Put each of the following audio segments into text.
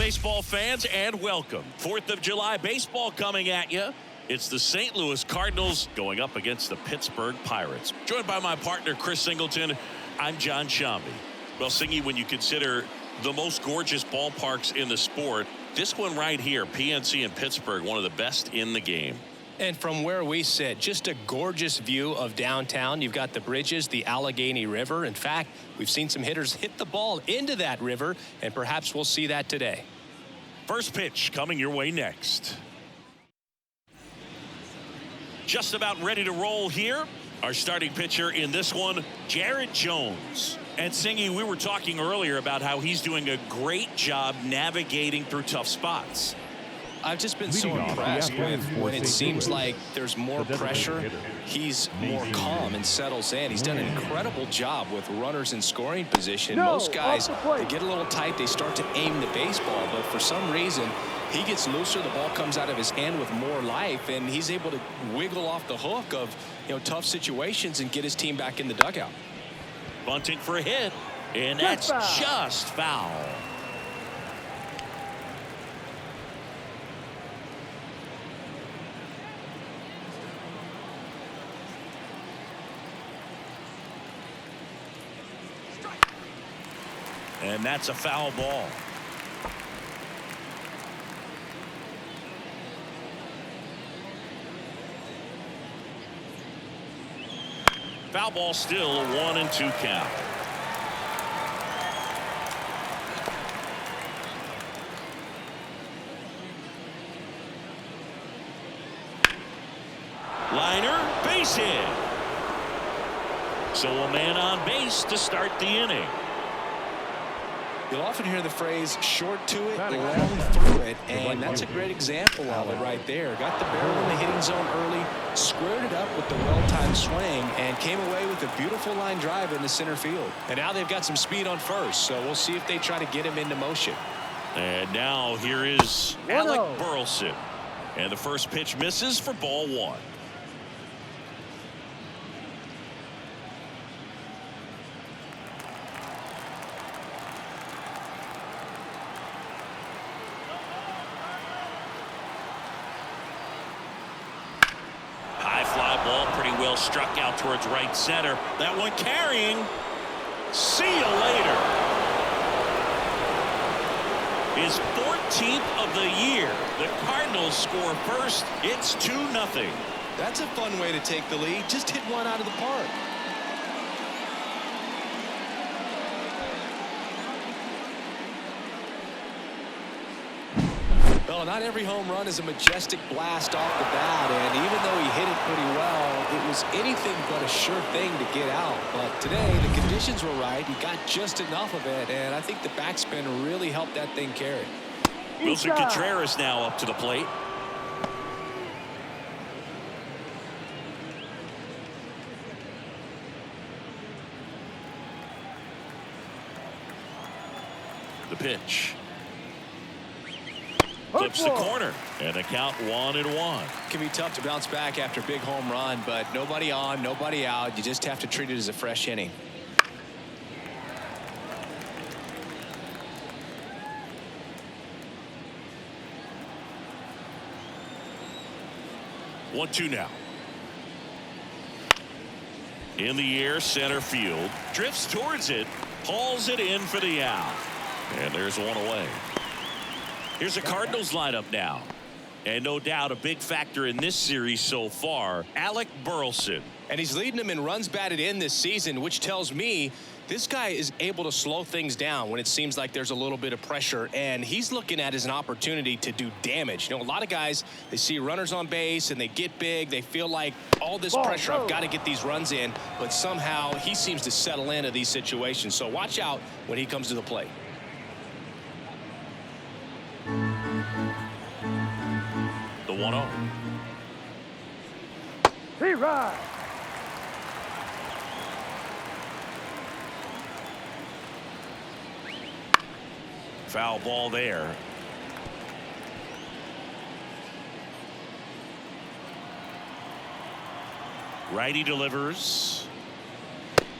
baseball fans, and welcome. 4th of July baseball coming at you. It's the St. Louis Cardinals going up against the Pittsburgh Pirates. Joined by my partner, Chris Singleton, I'm John Shambi. Well, Singy, when you consider the most gorgeous ballparks in the sport, this one right here, PNC in Pittsburgh, one of the best in the game. And from where we sit, just a gorgeous view of downtown. You've got the bridges, the Allegheny River. In fact, we've seen some hitters hit the ball into that river, and perhaps we'll see that today. First pitch coming your way next. Just about ready to roll here. Our starting pitcher in this one, Jared Jones. And Singy, we were talking earlier about how he's doing a great job navigating through tough spots. I've just been so impressed with when it seems like there's more pressure, he's more calm and settles in. He's done an incredible job with runners in scoring position. Most guys, they get a little tight, they start to aim the baseball, but for some reason, he gets looser, the ball comes out of his hand with more life, and he's able to wiggle off the hook of, tough situations and get his team back in the dugout. Bunting for a hit, and that's just foul. And that's a foul ball. Foul ball, still a 1-2 count. Liner, base hit. So a man on base to start the inning. You'll often hear the phrase short to it, long through it, and that's a great example of it right there. Got the barrel in the hitting zone early, squared it up with the well-timed swing, and came away with a beautiful line drive into center field. And now they've got some speed on first, so we'll see if they try to get him into motion. And now here is Alec Burleson. And the first pitch misses for ball one. Struck out towards right center. That one carrying. See you later. His 14th of the year. The Cardinals score first. It's 2-0. That's a fun way to take the lead. Just hit one out of the park. Well, not every home run is a majestic blast off the bat, and even though he hit it pretty well, it was anything but a sure thing to get out. But today, the conditions were right. He got just enough of it, and I think the backspin really helped that thing carry. Wilson Contreras now up to the plate. The pitch. Flips the corner, and the count 1-1. Can be tough to bounce back after a big home run, but nobody on, nobody out. You just have to treat it as a fresh inning. One, two now. In the air, center field. Drifts towards it, hauls it in for the out. And there's one away. Here's a Cardinals lineup now. And no doubt a big factor in this series so far, Alec Burleson. And he's leading them in runs batted in this season, which tells me this guy is able to slow things down when it seems like there's a little bit of pressure. And he's looking at it as an opportunity to do damage. A lot of guys, they see runners on base and they get big. They feel like all this pressure, I've got to get these runs in. But somehow he seems to settle into these situations. So watch out when he comes to the plate. The 1-0. He rides. Foul ball there. Righty delivers.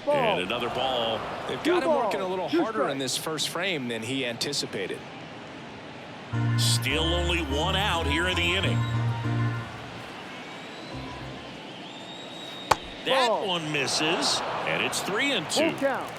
Ball. And another ball. They've got him working a little harder in this first frame than he anticipated. Still only one out here in the inning. That one misses, and it's 3-2. Full count.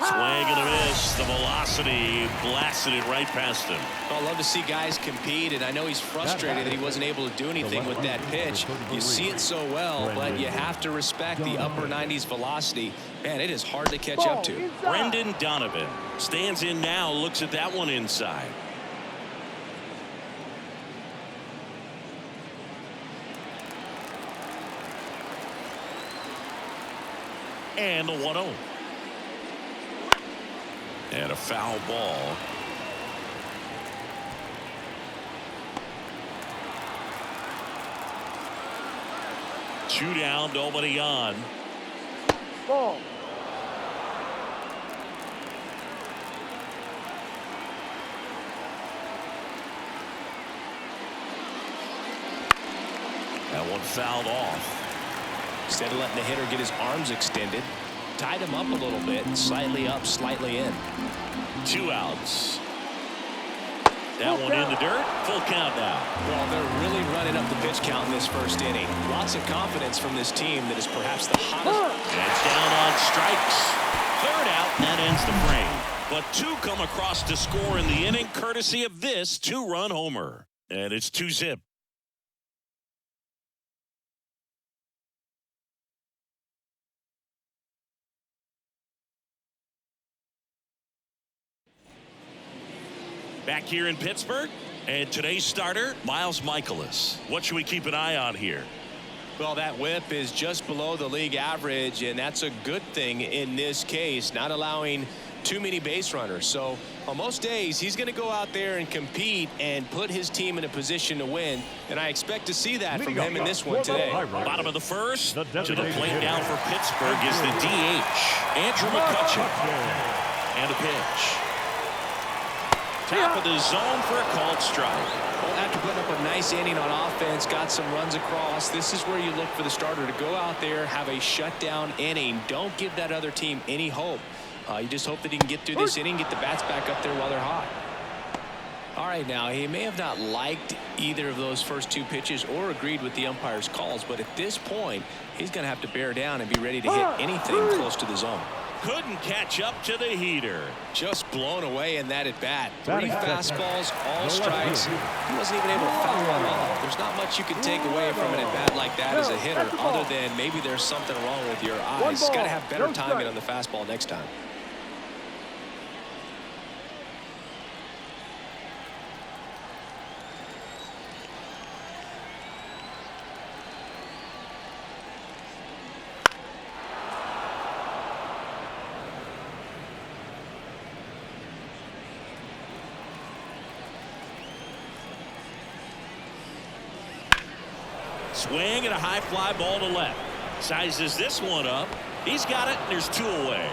Swing and a miss. The velocity blasted it right past him. Well, I love to see guys compete, and I know he's frustrated that he wasn't able to do anything with that pitch. You see it so well, but you have to respect the upper 90s velocity. Man, it is hard to catch up to. Brendan Donovan stands in now, looks at that one inside. And the 1-0. And a foul ball. Two down, nobody on. Ball. That one fouled off. Instead of letting the hitter get his arms extended, tied him up a little bit, slightly up, slightly in. 2 outs. That one in the dirt. Full count now. Well, they're really running up the pitch count in this first inning. Lots of confidence from this team that is perhaps the hottest. That's down on strikes. Third out. That ends the frame. But 2 come across to score in the inning, courtesy of this 2-run homer. And it's 2-zip. Back here in Pittsburgh, and today's starter, Miles Michaelis. What should we keep an eye on here? Well, that whip is just below the league average, and that's a good thing in this case, not allowing too many base runners. So on most days, he's going to go out there and compete and put his team in a position to win, and I expect to see that from him in this one today. Bottom of the first, to the plate now for Pittsburgh is the DH, Andrew McCutcheon. And a pitch. Top of the zone for a called strike. Well, after putting up a nice inning on offense, got some runs across, this is where you look for the starter to go out there, have a shutdown inning. Don't give that other team any hope. You just hope that he can get through this inning, get the bats back up there while they're hot. All right, now, he may have not liked either of those first 2 pitches or agreed with the umpire's calls, but at this point, he's going to have to bear down and be ready to hit anything close to the zone. Couldn't catch up to the heater. Just blown away in that at bat. 3 fastballs, all strikes. He wasn't even able to foul one off. There's not much you can take away from an at bat like that as a hitter, other than maybe there's something wrong with your eyes. Got to have better timing on the fastball next time. Swing and a high fly ball to left. Sizes this one up. He's got it, and there's 2 away.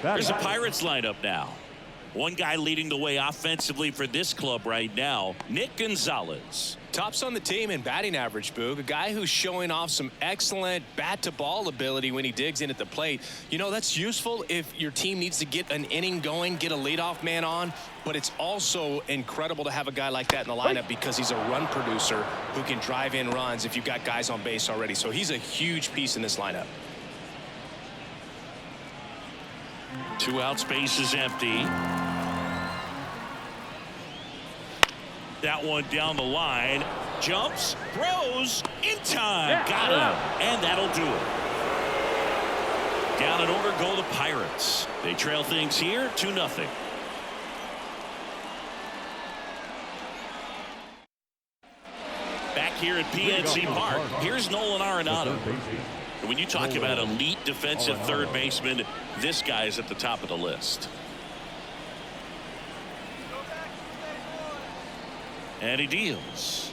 There's a Pirates lineup now. One guy leading the way offensively for this club right now, Nick Gonzalez. Tops on the team in batting average, Boog. A guy who's showing off some excellent bat-to-ball ability when he digs in at the plate. You know, that's useful if your team needs to get an inning going, get a leadoff man on. But it's also incredible to have a guy like that in the lineup because he's a run producer who can drive in runs if you've got guys on base already. So he's a huge piece in this lineup. 2 out, space is empty. That one down the line. Jumps, throws, in time. Got him. And that'll do it. Down in order go the Pirates. They trail things here 2-0. Back here at PNC Park, here's Nolan Arenado. When you talk about elite defensive third baseman, this guy is at the top of the list. And he deals.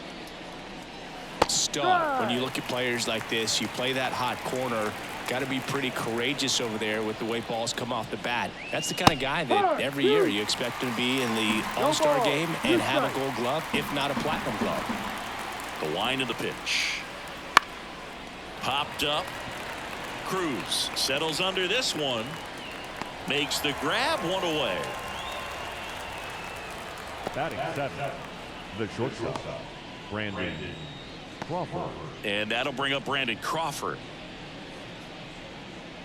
Stuck. When you look at players like this, you play that hot corner, Got to be pretty courageous over there with the way balls come off the bat. That's the kind of guy that every year you expect him to be in the All-Star game and have a Gold Glove, if not a Platinum Glove. The wind of the pitch. Popped up. Cruz settles under this one. Makes the grab, one away. Batting seventh, the shortstop, Brandon Crawford. And that'll bring up Brandon Crawford.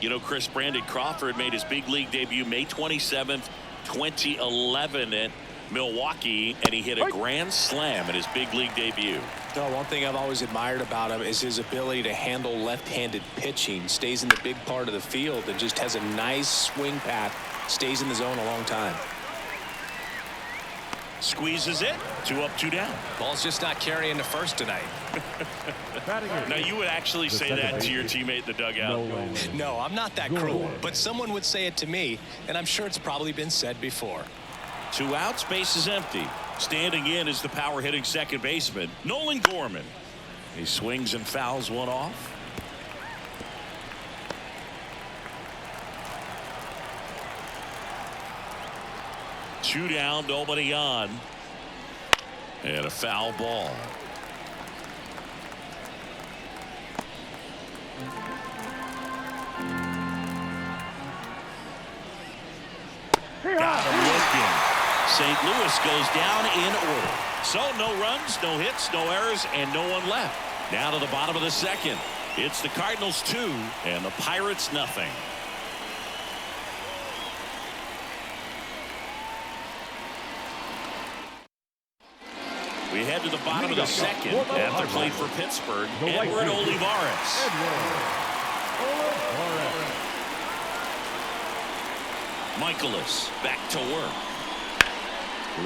You know, Chris, Brandon Crawford made his big league debut May 27th, 2011 at Milwaukee, and he hit a grand slam at his big league debut. No, one thing I've always admired about him is his ability to handle left-handed pitching. Stays in the big part of the field and just has a nice swing path. Stays in the zone a long time. Squeezes it. 2 up, 2 down. Ball's just not carrying the first tonight. Now, you would actually say that to your teammate in the dugout? No, I'm not that cruel, but someone would say it to me, and I'm sure it's probably been said before. 2 outs, base is empty. Standing in is the power hitting second baseman, Nolan Gorman. He swings and fouls one off. Two down, nobody on. And a foul ball. Got him looking. St. Louis goes down in order. So no runs, no hits, no errors, and no one left. Now to the bottom of the second. It's the Cardinals 2 and the Pirates nothing. We head to the bottom of the second after played for Pittsburgh. Edward Olivares. Michaelis back to work.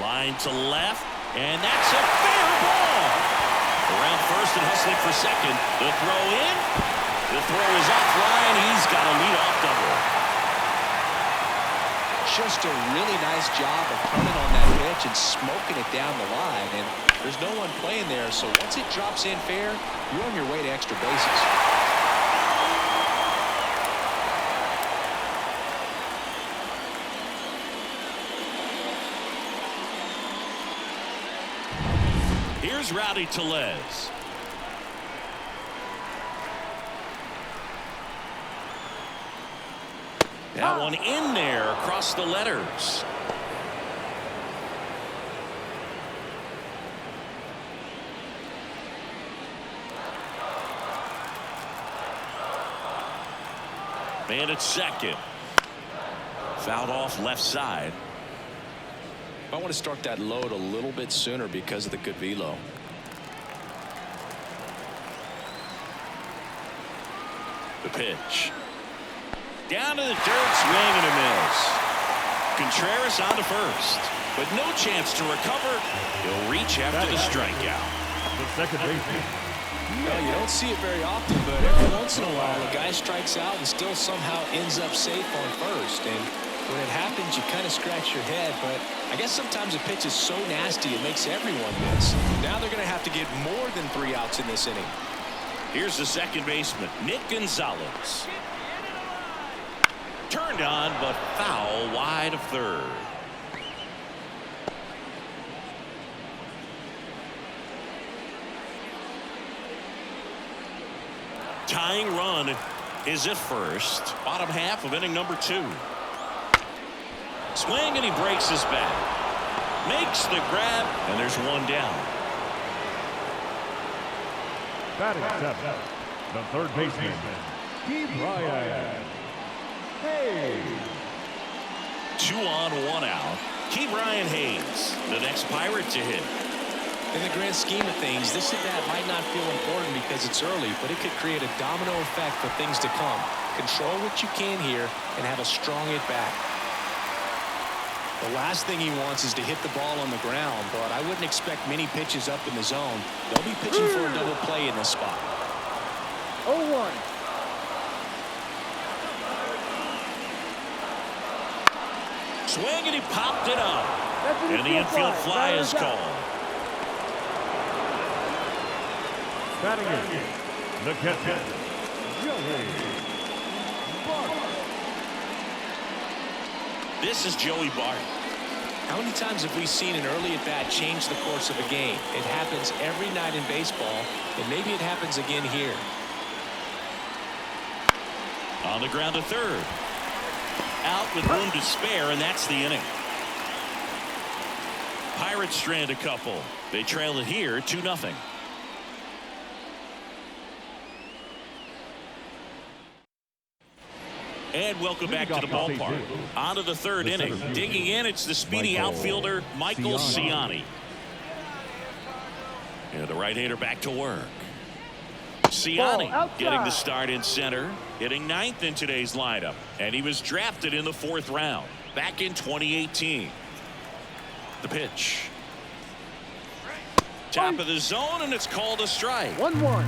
Line to left, and that's a fair ball. Around first and hustling for second. The throw in. The throw is offline. He's got a leadoff double. Just a really nice job of turning on that pitch and smoking it down the line. And there's no one playing there, so once it drops in fair, you're on your way to extra bases. Here's Rowdy Tellez. That one in there across the letters. Man at second. Fouled off left side. I want to start that load a little bit sooner because of the good velo. The pitch. Down to the dirt, swing and a miss. Contreras on to first, but no chance to recover. He'll reach after the strikeout. The second baseman. Well, you don't see it very often, but every once in a while a guy strikes out and still somehow ends up safe on first. And when it happens, you kind of scratch your head, but I guess sometimes a pitch is so nasty it makes everyone miss. Now they're going to have to get more than 3 outs in this inning. Here's the second baseman, Nick Gonzalez. Turned on, but foul wide of third. Tying run is at first. Bottom half of inning number 2. Swing and he breaks his bat. Makes the grab, and there's one down. Batting seventh, the third baseman, Brian. Hey. 2 on, 1 out. Brian Hayes, the next Pirate to hit. In the grand scheme of things, this at bat might not feel important because it's early, but it could create a domino effect for things to come. Control what you can here and have a strong at bat. The last thing he wants is to hit the ball on the ground, but I wouldn't expect many pitches up in the zone. They'll be pitching for a double play in this spot. 0-1. Swing and he popped it up. And the infield fly is called. Batting in, the catcher, Joey This is Joey Bart. How many times have we seen an early at bat change the course of a game? It happens every night in baseball, and maybe it happens again here. On the ground to third. Out with room to spare, and that's the inning. Pirates strand a couple. They trail it here 2-0. And welcome back to the ballpark. On to the third inning. Digging in, it's the speedy outfielder, Michael Ciani. And the right-hander back to work. Ciani getting the start in center, hitting ninth in today's lineup. And he was drafted in the 4th round back in 2018. The pitch. Top of the zone, and it's called a strike. 1-1.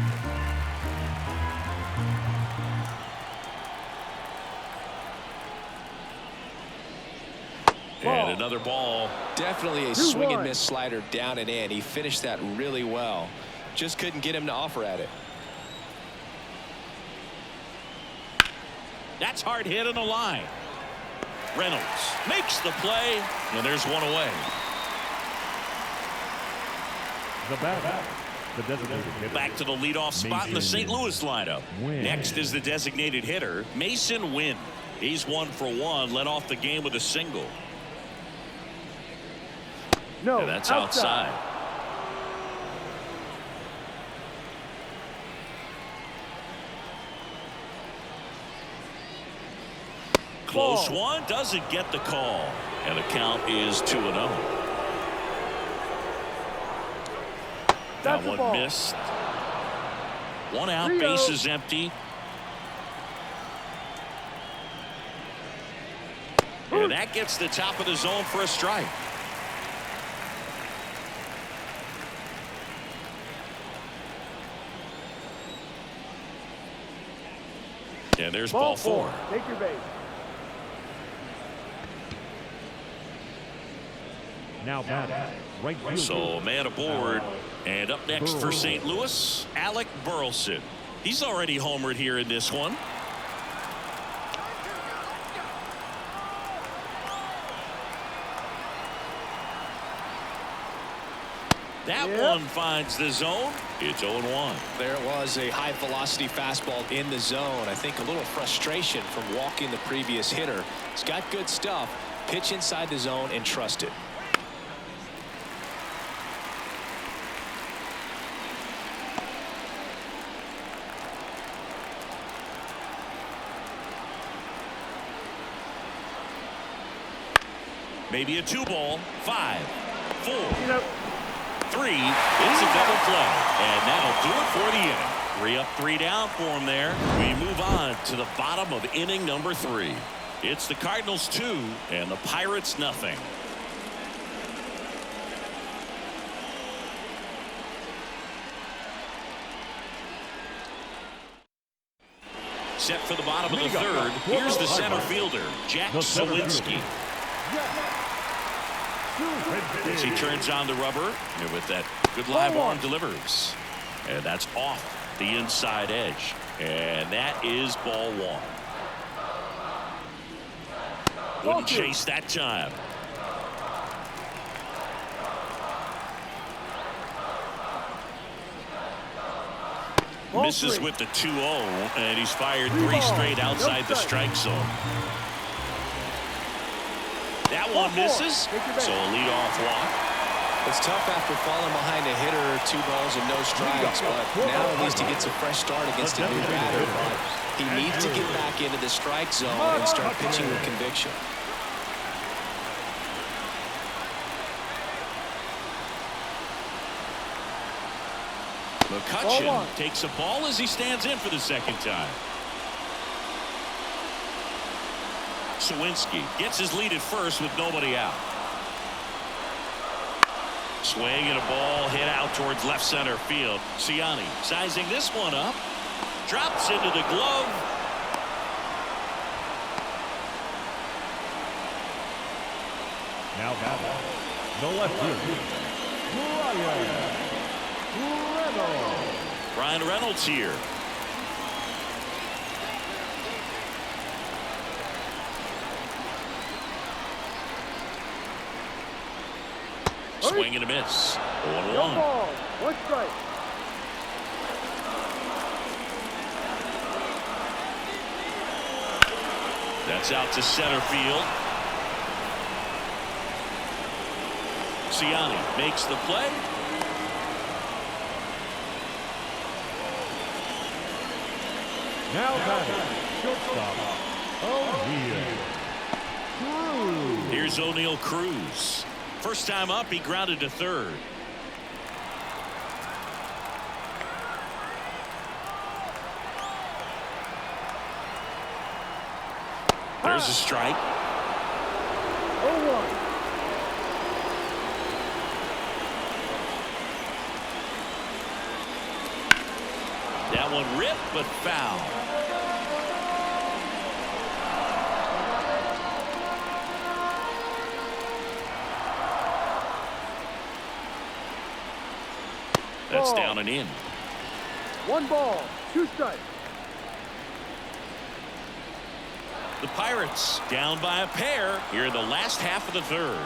And another ball. Definitely a swing and miss slider down and in. He finished that really well. Just couldn't get him to offer at it. That's hard hit on the line. Reynolds makes the play, and there's one away. The batter, the designated hitter. Back to the leadoff spot in the St. Louis lineup. Next is the designated hitter, Mason Wynn. He's 1 for 1, led off the game with a single. No, and that's outside. Close one, doesn't get the call. And the count is 2-0. That one missed. One out, bases empty. And that gets the top of the zone for a strike. And there's ball 4. Take your base. Now batting, right fielder. So a man aboard. And up next for St. Louis, Alec Burleson. He's already homered here in this one. That one finds the zone. It's 0-1. There it was, a high velocity fastball in the zone. I think a little frustration from walking the previous hitter. He's got good stuff. Pitch inside the zone and trust it. Maybe a 2-ball. 5, 4, 3. It's a double play. And that'll do it for the inning. 3 up, 3 down for him there. We move on to the bottom of inning number 3. It's the Cardinals 2 and the Pirates nothing. Set for the bottom of the third. Here's the center fielder, Jack Sawinski. As he turns on the rubber, and with that good live arm delivers. And that's off the inside edge. And that is ball 1. Wouldn't chase that time. Misses with the 2-0, and he's fired 3 straight outside the strike zone. That one misses, so a leadoff walk. It's tough after falling behind a hitter, 2 balls and no strikes, but now at least he gets a fresh start against a new batter. But he needs to get back into the strike zone and start pitching with conviction. McCutchen takes a ball as he stands in for the second time. Sawinski gets his lead at first with nobody out. Swing and a ball hit out towards left center field. Ciani sizing this one up. Drops into the glove. Now batting, the left fielder, Ryan Reynolds here. swing and a miss. 0-1. No ball. One strike. That's out to center field. Ciani makes the play. Now batting, shortstop, O'Neill Cruz. Here's O'Neill Cruz. First time up, he grounded to third. There's a strike. 0-1. That one ripped, but foul. That's down and in. 1 ball, 2 strikes. The Pirates down by a pair here in the last half of the third.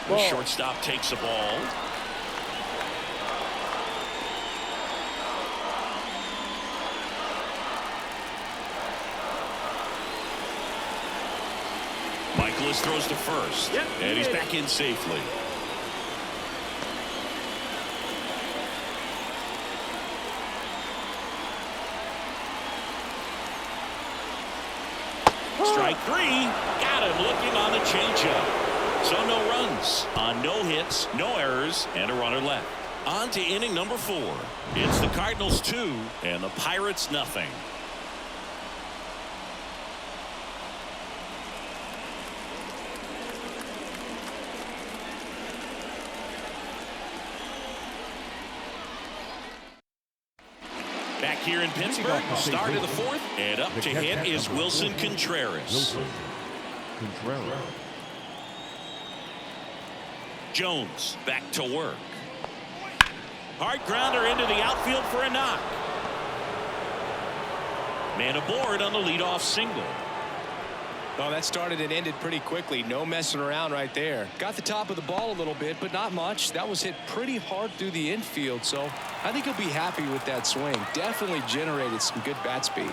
The shortstop takes a ball. Michaelis throws to first. And he's back in safely. Strike 3. Got him looking on the changeup. So no runs on no hits, no errors, and a runner left. On to inning number 4. It's the Cardinals 2 and the Pirates nothing. Back here in Pittsburgh, start of the 4th, and up to hit is Wilson Contreras. Jones back to work. Hard grounder into the outfield for a knock. Man aboard on the leadoff single. Well, that started and ended pretty quickly. No messing around right there. Got the top of the ball a little bit, but not much. That was hit pretty hard through the infield, so I think he'll be happy with that swing. Definitely generated some good bat speed.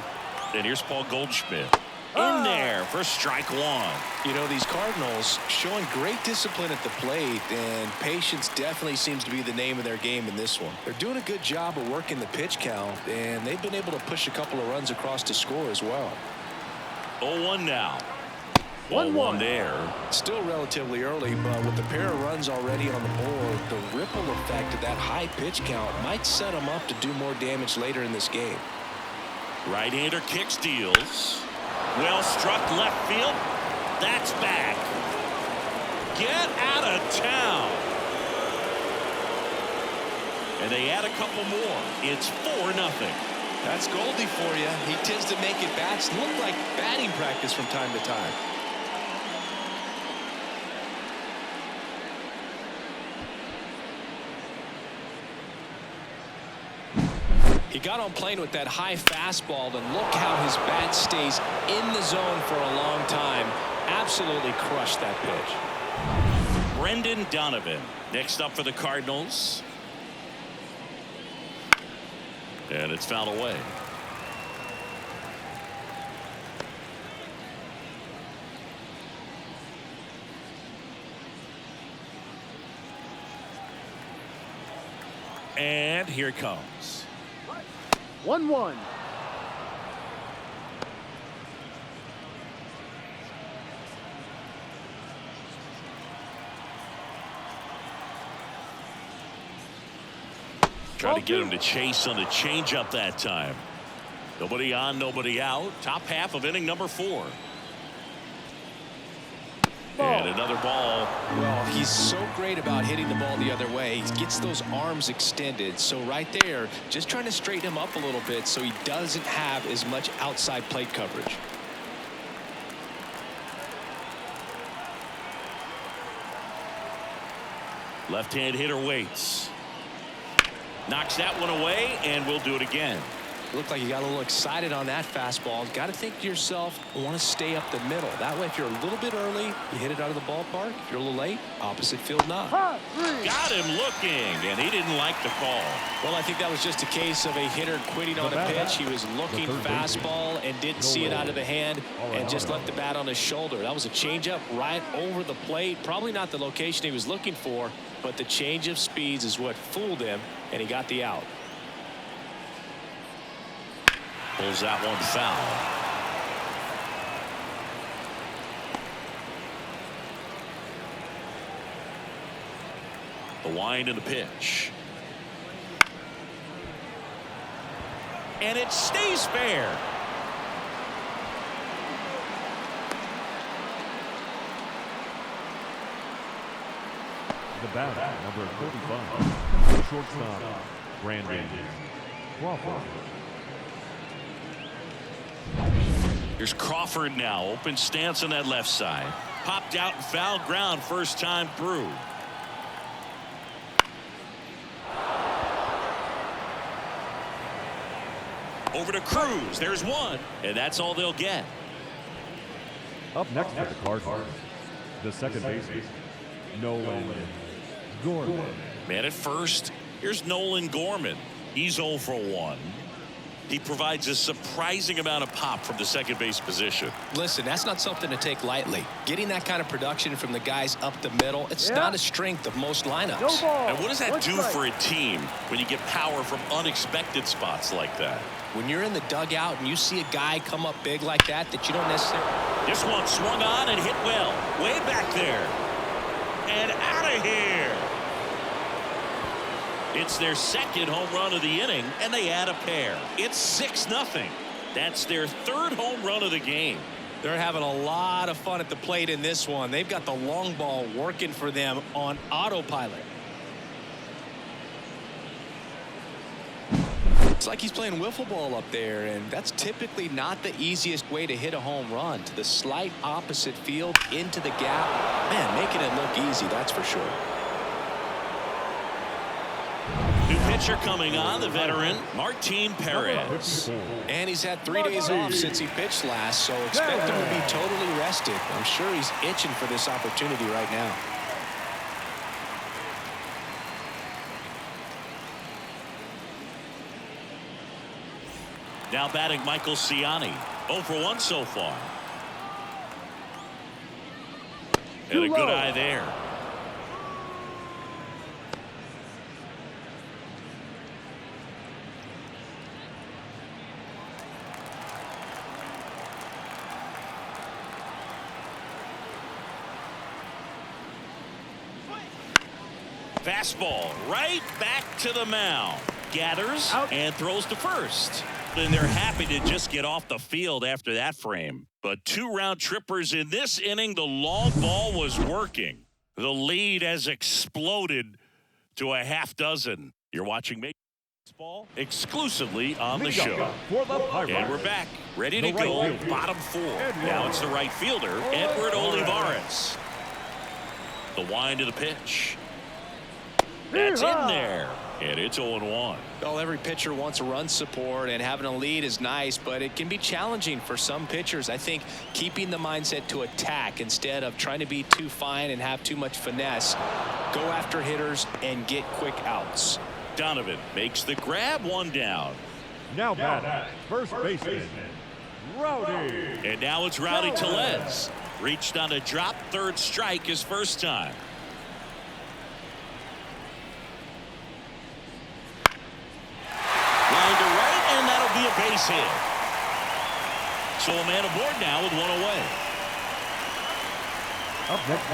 And here's Paul Goldschmidt. In there for strike 1. You know, these Cardinals showing great discipline at the plate, and patience definitely seems to be the name of their game in this one. They're doing a good job of working the pitch count, and they've been able to push a couple of runs across to score as well. 0-1 now. 1-1 there. Still relatively early, but with the pair of runs already on the board, the ripple effect of that high pitch count might set them up to do more damage later in this game. Right-hander kick steals. Well struck left field. That's back. Get out of town. And they add a couple more. It's 4-0. That's Goldie for you. He tends to make it bats look like batting practice from time to time. He got on plane with that high fastball, and look how his bat stays in the zone for a long time. Absolutely crushed that pitch. Brendan Donovan next up for the Cardinals. And it's fouled away. And here it comes. 1-1. Try to get him to chase on the changeup that time. Nobody on, nobody out. Top half of inning number 4. And another ball. Well, he's so great about hitting the ball the other way. He gets those arms extended. So right there, just trying to straighten him up a little bit so he doesn't have as much outside plate coverage. Left-hand hitter waits. Knocks that one away, and we'll do it again. Looked like you got a little excited on that fastball. Got to think to yourself, I want to stay up the middle. That way, if you're a little bit early, you hit it out of the ballpark. If you're a little late, opposite field not. Got him looking, and he didn't like the call. Well, I think that was just a case of a hitter quitting on a pitch. He was looking fastball and didn't see it out of the hand and just left the bat on his shoulder. That was a changeup right over the plate. Probably not the location he was looking for, but the change of speeds is what fooled him, and he got the out. Pulls that one foul. The wind and the pitch. And it stays fair. The batter, number 35, shortstop, Brandon Crawford. Here's Crawford now. Open stance on that left side. Popped out and foul ground first time through. Over to Cruz. There's one. And that's all they'll get. Up next for the Cardinals, the second baseman, Nolan Gorman. Man at first. Here's Nolan Gorman. He's 0 for 1. He provides a surprising amount of pop from the second base position. Listen, that's not something to take lightly. Getting that kind of production from the guys up the middle, it's not a strength of most lineups. And what does that do for a team when you get power from unexpected spots like that? When you're in the dugout and you see a guy come up big like that you don't necessarily... This one swung on and hit well. Way back there. And out of here. It's their second home run of the inning, and they add a pair. It's 6-0. That's their third home run of the game. They're having a lot of fun at the plate in this one. They've got the long ball working for them on autopilot. It's like he's playing wiffle ball up there, and that's typically not the easiest way to hit a home run. To the slight opposite field, into the gap. Man, making it look easy, that's for sure. New pitcher coming on, the veteran, Martin Perez. And he's had 3 days off since he pitched last, so expect him to be totally rested. I'm sure he's itching for this opportunity right now. Now batting Michael Ciani. 0 for 1 so far. And a good eye there. Fastball right back to the mound. Gathers and throws to first. And they're happy to just get off the field after that frame. But 2 round trippers in this inning. The long ball was working. The lead has exploded to a half dozen. You're watching baseball exclusively on the show. And we're back. Ready to go. Bottom 4. Now it's the right fielder, Edward Olivares. The wind of the pitch. That's in there. And it's 0-1. Well, every pitcher wants a run support, and having a lead is nice, but it can be challenging for some pitchers. I think keeping the mindset to attack instead of trying to be too fine and have too much finesse. Go after hitters and get quick outs. Donovan makes the grab, 1 down. Now back, first baseman, Rowdy. And now it's Rowdy Tellez. Reached on a drop, 3rd strike his first time. Be a base hit. So a man aboard now with 1 away. Up next,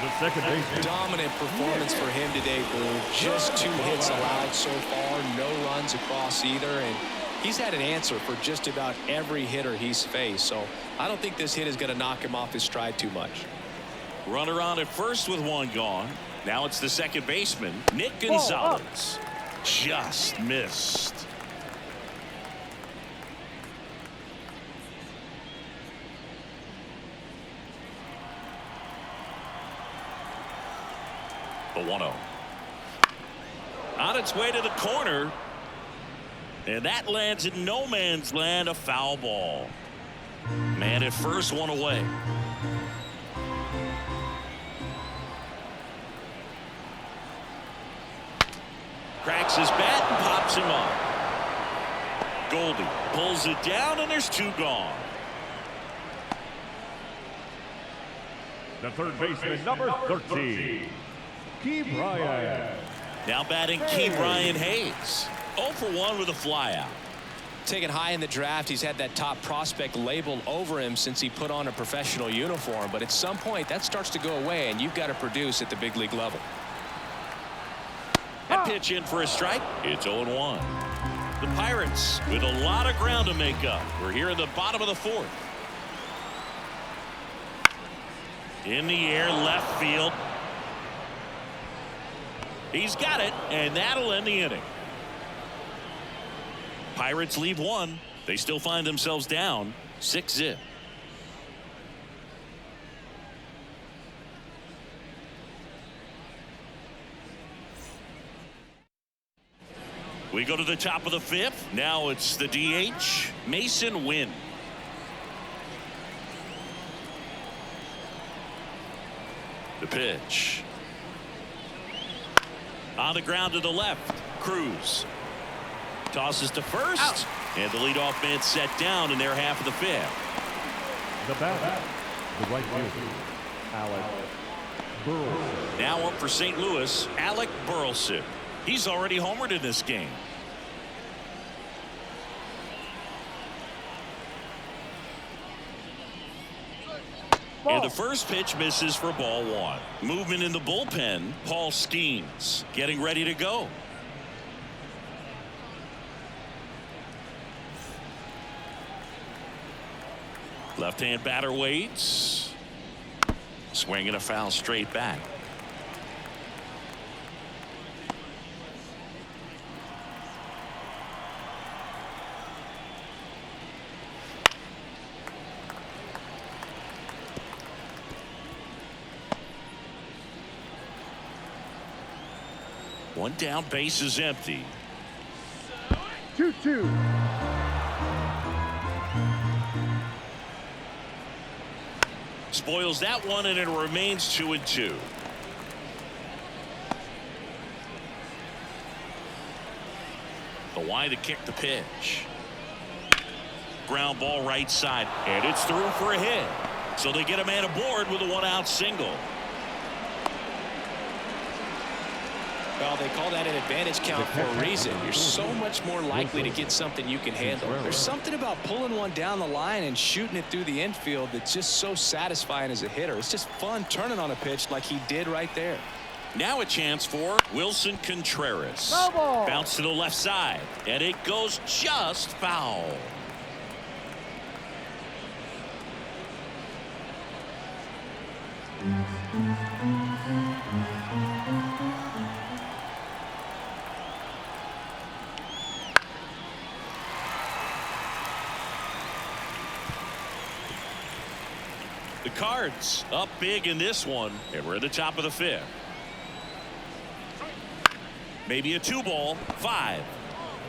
the second baseman. Dominant performance for him today, Blue. Just 2 hits allowed so far, no runs across either, and he's had an answer for just about every hitter he's faced. So I don't think this hit is going to knock him off his stride too much. Runner on at first with 1 gone. Now it's the second baseman, Nick Gonzalez. Just missed. The 1-0. On its way to the corner. And that lands in no man's land, a foul ball. Man at first, one away. Cracks his bat and pops him up. Goldie pulls it down, and there's two gone. The third baseman, number 13, Ke'Bryan. Now batting Ke'Bryan Hayes. 0 for 1 with a flyout. Taken high in the draft, he's had that top prospect label over him since he put on a professional uniform. But at some point, that starts to go away, and you've got to produce at the big league level. That pitch in for a strike. It's 0-1. The Pirates with a lot of ground to make up. We're here in the bottom of the 4th. In the air, left field. He's got it, and that'll end the inning. Pirates leave one. They still find themselves down 6-0. We go to the top of the 5th. Now it's the DH, Mason Wynn. The pitch. On the ground to the left. Cruz tosses to first. Out. And the leadoff man set down in their half of the 5th. The bat, the right fielder, Alec Burleson. Now up for St. Louis, Alec Burleson. He's already homered in this game. And the first pitch misses for ball 1. Movement in the bullpen. Paul Skeens getting ready to go. Left-hand batter waits. Swinging a foul straight back. One down, base is empty. 2-2. Spoils that one, and it remains 2-2. The wide to kick the pitch. Ground ball right side, and it's through for a hit. So they get a man aboard with a 1-out single. Well, they call that an advantage count for a reason. You're so much more likely to get something you can handle. There's something about pulling one down the line and shooting it through the infield that's just so satisfying as a hitter. It's just fun turning on a pitch like he did right there. Now a chance for Wilson Contreras. Foul. Bounce to the left side, and it goes just foul. The Cards up big in this one, and we're at the top of the 5th. Maybe a 2-ball. 5,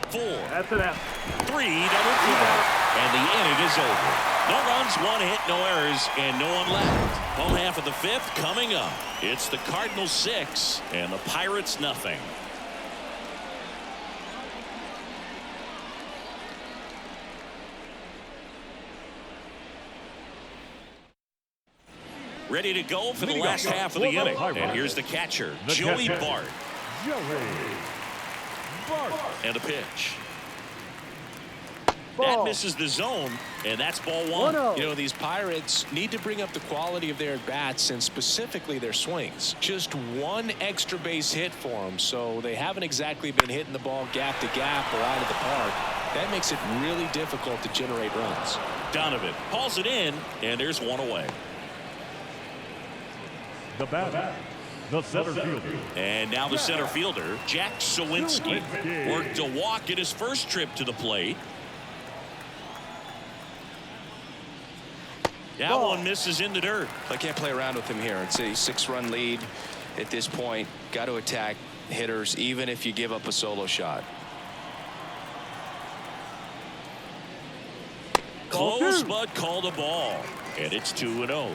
4, That's an F. 3, double play, and the inning is over. No runs, 1 hit, no errors, and no one left. Home half of the 5th coming up. It's the Cardinals 6 and the Pirates nothing. Ready to go for the last half of the inning. And here's the catcher, Joey Bart. And a pitch. That misses the zone, and that's ball 1. You know, these Pirates need to bring up the quality of their bats and specifically their swings. Just one extra base hit for them, so they haven't exactly been hitting the ball gap to gap or out of the park. That makes it really difficult to generate runs. Donovan hauls it in, and there's 1 away. The batter, the center fielder. And now the center fielder, Jack Sawinski, worked a walk in his first trip to the plate. That one misses in the dirt. I can't play around with him here. It's a 6-run lead at this point. Got to attack hitters even if you give up a solo shot. Close, but called a ball. And it's 2-0.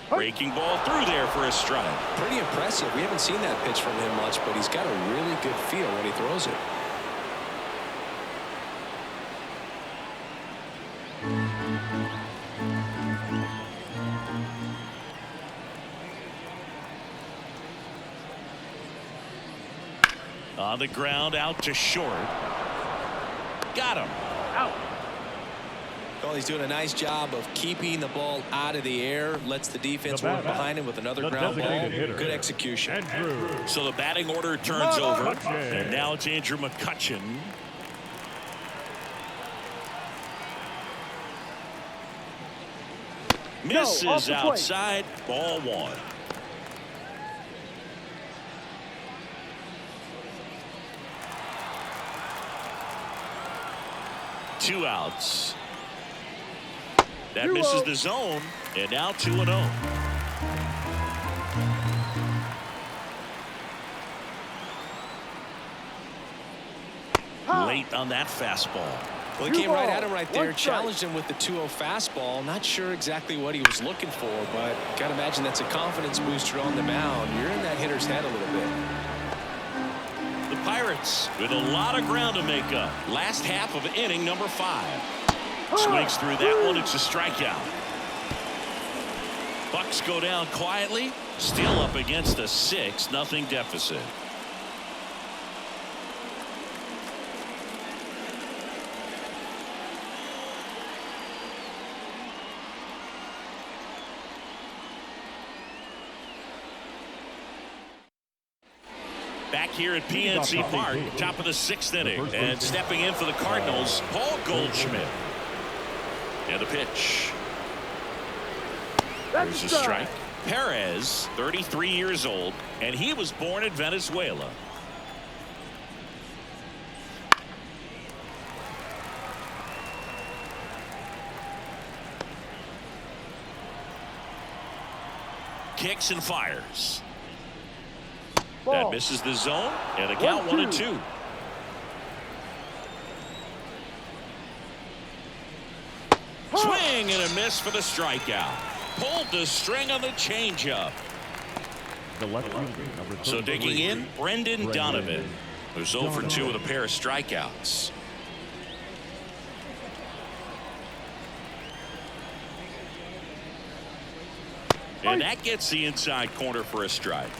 Breaking ball through there for a strike. Pretty impressive. We haven't seen that pitch from him much, but he's got a really good feel when he throws it. On the ground, out to short. Got him. Out. Well, he's doing a nice job of keeping the ball out of the air. Lets the defense work behind him with another ground ball. Good execution. So the batting order turns over. And now it's Andrew McCutchen. Misses outside. Ball 1. Two outs. That misses the zone, and now 2-0. Late on that fastball. Well, he came right at him right there, challenged him with the 2-0 fastball. Not sure exactly what he was looking for, but got to imagine that's a confidence booster on the mound. You're in that hitter's head a little bit. The Pirates with a lot of ground to make up. Last half of inning number 5. Swings through that one. It's a strikeout. Bucks go down quietly. Still up against a 6-0 deficit. Back here at PNC Park, top of the 6th inning, and stepping in for the Cardinals, Paul Goldschmidt. And the pitch. There's a strike. Perez, 33 years old, and he was born in Venezuela. Kicks and fires. That misses the zone, and a count 1-2. Swing and a miss for the strikeout. Pulled the string on the changeup. So digging in, Brendan Donovan, who's 0 for 2 with a pair of strikeouts. And that gets the inside corner for a strike.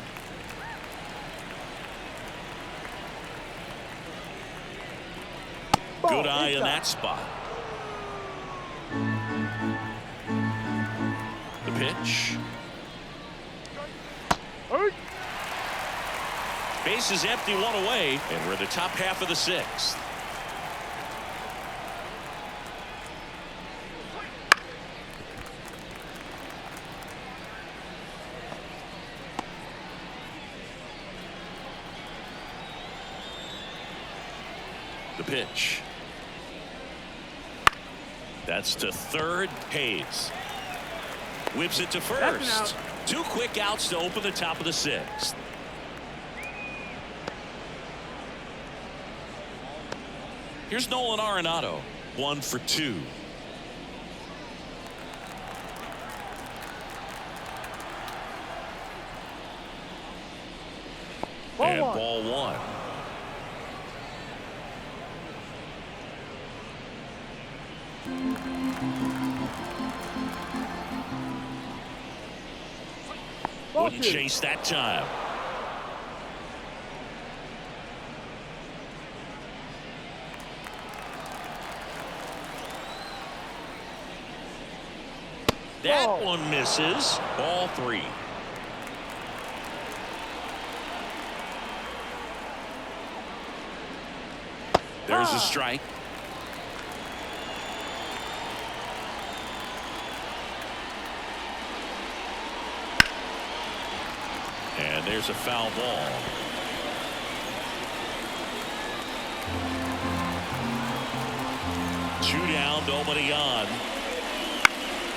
Good eye in that spot. The pitch. Base is empty, 1 away, and we're in the top half of the 6th. The pitch. That's to third. Hayes whips it to first. 2 quick outs to open the top of the 6th. Here's Nolan Arenado, 1 for 2. Ball 1. Wouldn't chase that time. That one misses. Ball 3. There's a strike. And there's a foul ball. Two down, nobody on.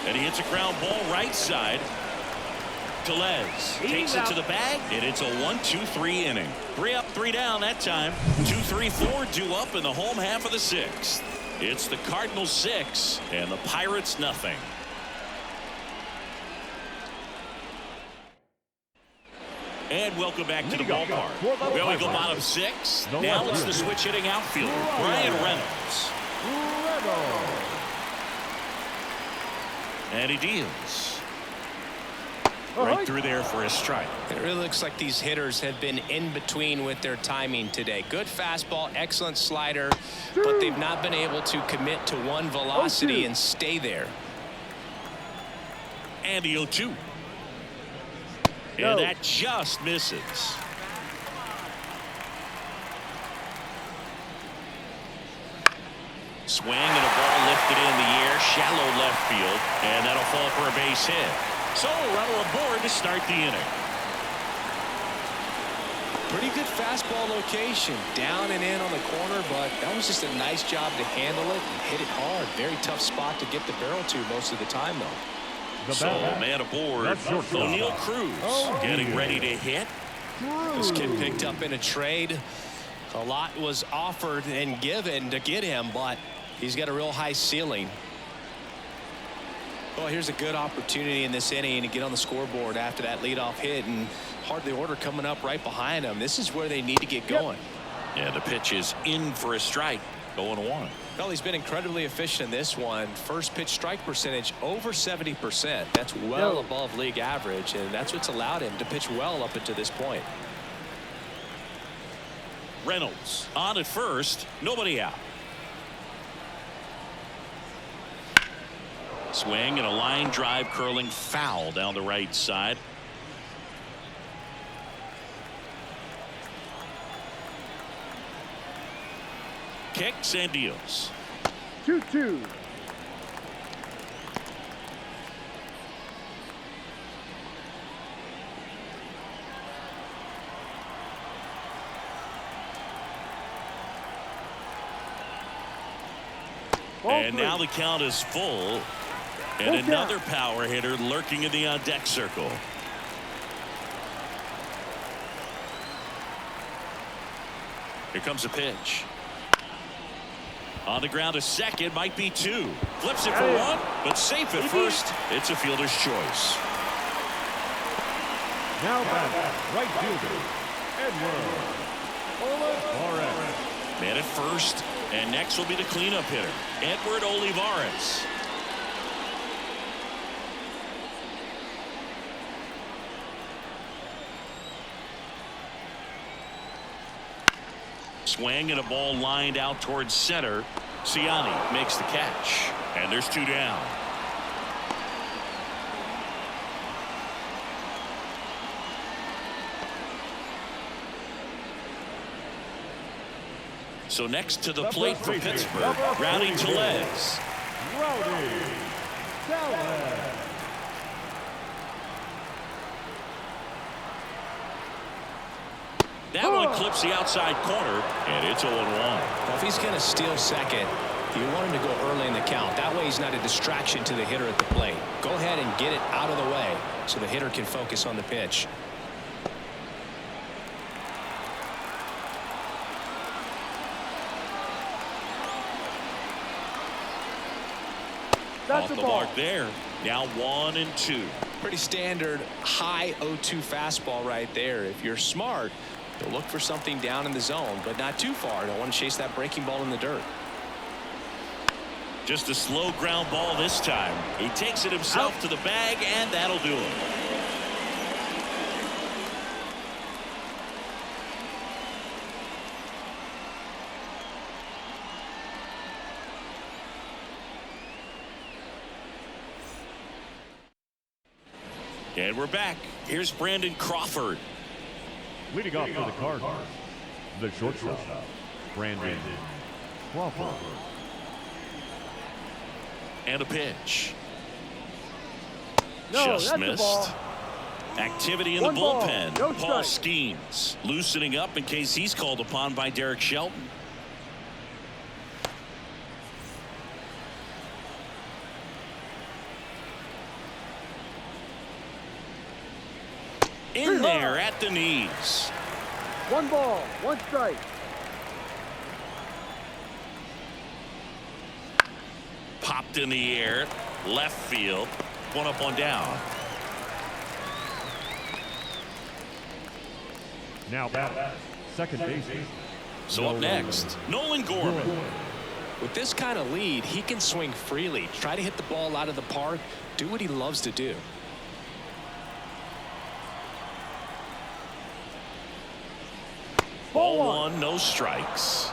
And he hits a ground ball right side. Tellez takes it to the bag, and it's a 1-2-3 inning. 3 up, 3 down that time. 2, 3, 4 due up in the home half of the 6th. It's the Cardinals 6 and the Pirates nothing. And welcome back to the ballpark. Well, we go bottom 6. Now it's the switch hitting outfielder, Brian Reynolds. And he deals right through there for a strike. It really looks like these hitters have been in between with their timing today. Good fastball, excellent slider, but they've not been able to commit to one velocity and stay there. And the 0-2. And that just misses. Swing and a ball lifted in the air, shallow left field, and that'll fall for a base hit. So a runner aboard to start the inning. Pretty good fastball location, down and in on the corner, but that was just a nice job to handle it and hit it hard. Very tough spot to get the barrel to most of the time, though. So man aboard, O'Neal Cruz getting ready to hit. This kid picked up in a trade. A lot was offered and given to get him, but he's got a real high ceiling. Well, here's a good opportunity in this inning to get on the scoreboard after that leadoff hit, and hardly order coming up right behind him. This is where they need to get going. Yeah, the pitch is in for a strike, 0-1. Well, he's been incredibly efficient in this one. First pitch strike percentage over 70%. That's well above league average, and that's what's allowed him to pitch well up until this point. Reynolds on at first, nobody out. Swing and a line drive curling foul down the right side. Kicks and deals. 2-2. And now the count is full. And another power hitter lurking in the on-deck circle. Here comes a pitch. On the ground, a second, might be 2. Flips it for 1, but safe at first. It's a fielder's choice. Now back, right fielder, Edward Olivares. Man at first, and next will be the cleanup hitter, Edward Olivares. Swing and a ball lined out towards center. Ciani makes the catch, and there's 2 down. So next to the plate for Pittsburgh, Rowdy Tellez. That one clips the outside corner, and it's 0-1. Well, if he's going to steal second, you want him to go early in the count. That way he's not a distraction to the hitter at the plate. Go ahead and get it out of the way so the hitter can focus on the pitch. Off the mark there. Now 1-2. Pretty standard high 0-2 fastball right there. If you're smart, you'll look for something down in the zone, but not too far. Don't want to chase that breaking ball in the dirt. Just a slow ground ball this time. He takes it himself to the bag, and that'll do it. And we're back. Here's Brandon Crawford. Leading off for the Cardinals, the shortstop, Brandon Crawford. And a pitch. Just missed. Activity in the bullpen. Paul Skeens loosening up in case he's called upon by Derek Shelton. at the knees. 1 ball, 1 strike. Popped in the air, left field, 1 up, 1 down. Now batter, second base. So up next, Nolan Gorman. With this kind of lead, he can swing freely, try to hit the ball out of the park, do what he loves to do. Ball 1, no strikes.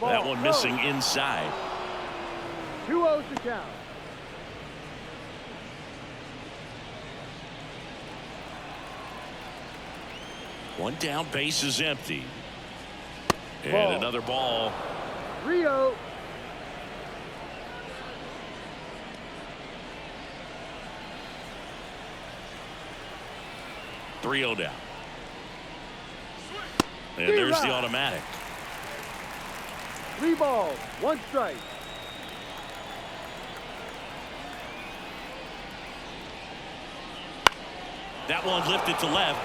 That one missing inside. 2-0 to count. One down, base is empty. And Ball. another ball. 3-0. Three-0 down. And there's the automatic. 3 balls, 1 strike. That one lifted to left.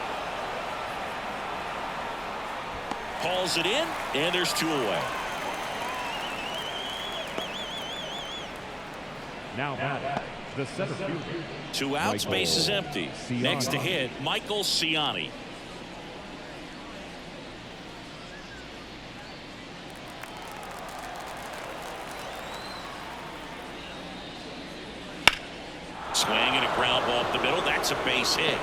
Hauls it in, and there's 2 away. Now batter, the center fielder. 2 outs, base is empty. Ciani. Next to hit, Michael Ciani. Swing and a ground ball up the middle. That's a base hit.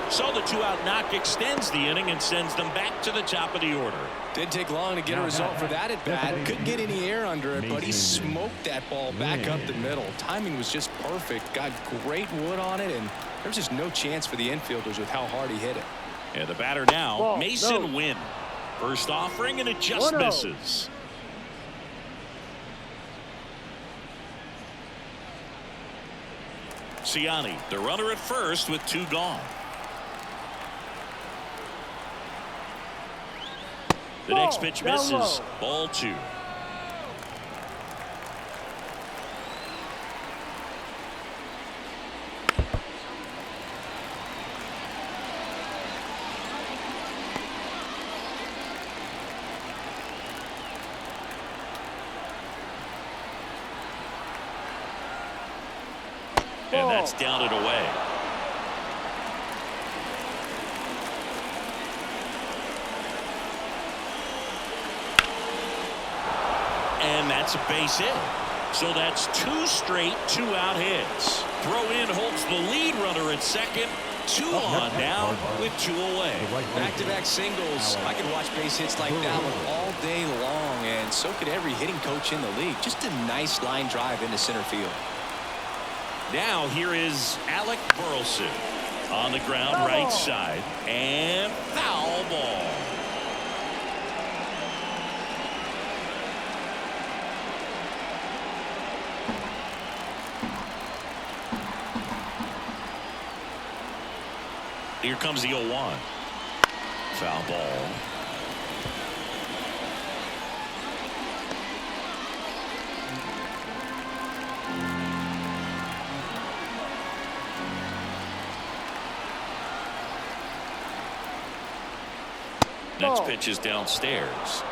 So the 2-out knock extends the inning and sends them back to the top of the order. Didn't take long to get a result for that at bat. Couldn't get any air under it, but he smoked that ball back up the middle. Timing was just perfect. Got great wood on it, and there's just no chance for the infielders with how hard he hit it. And the batter now, Ball, Mason no. Wynn. First offering, and it just 1-0. misses. Ciani, the runner at first with 2 gone. The next pitch down misses. low. Ball 2. And that's down and away. And that's a base hit. So that's 2 straight 2-out hits. Throw in holds the lead runner at second. 2 on now with 2 away. Back-to-back singles. I could watch base hits like that one all day long, and so could every hitting coach in the league. Just a nice line drive into center field. Now here is Alec Burleson on the ground, right side, and foul ball. Here comes the 0-1. Foul ball. Next pitch is downstairs.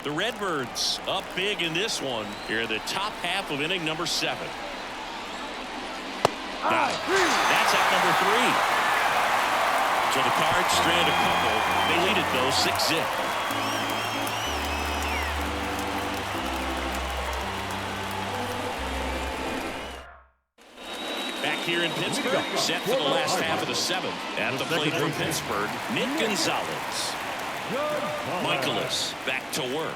The Redbirds up big in this one. Here in the top half of inning number 7. Got it. That's out number 3. So the Cards strand a couple. They lead it though 6-0. Here in Pittsburgh, set for the last half of the 7th. At the plate for Pittsburgh, Nick Gonzalez. Michaelis back to work.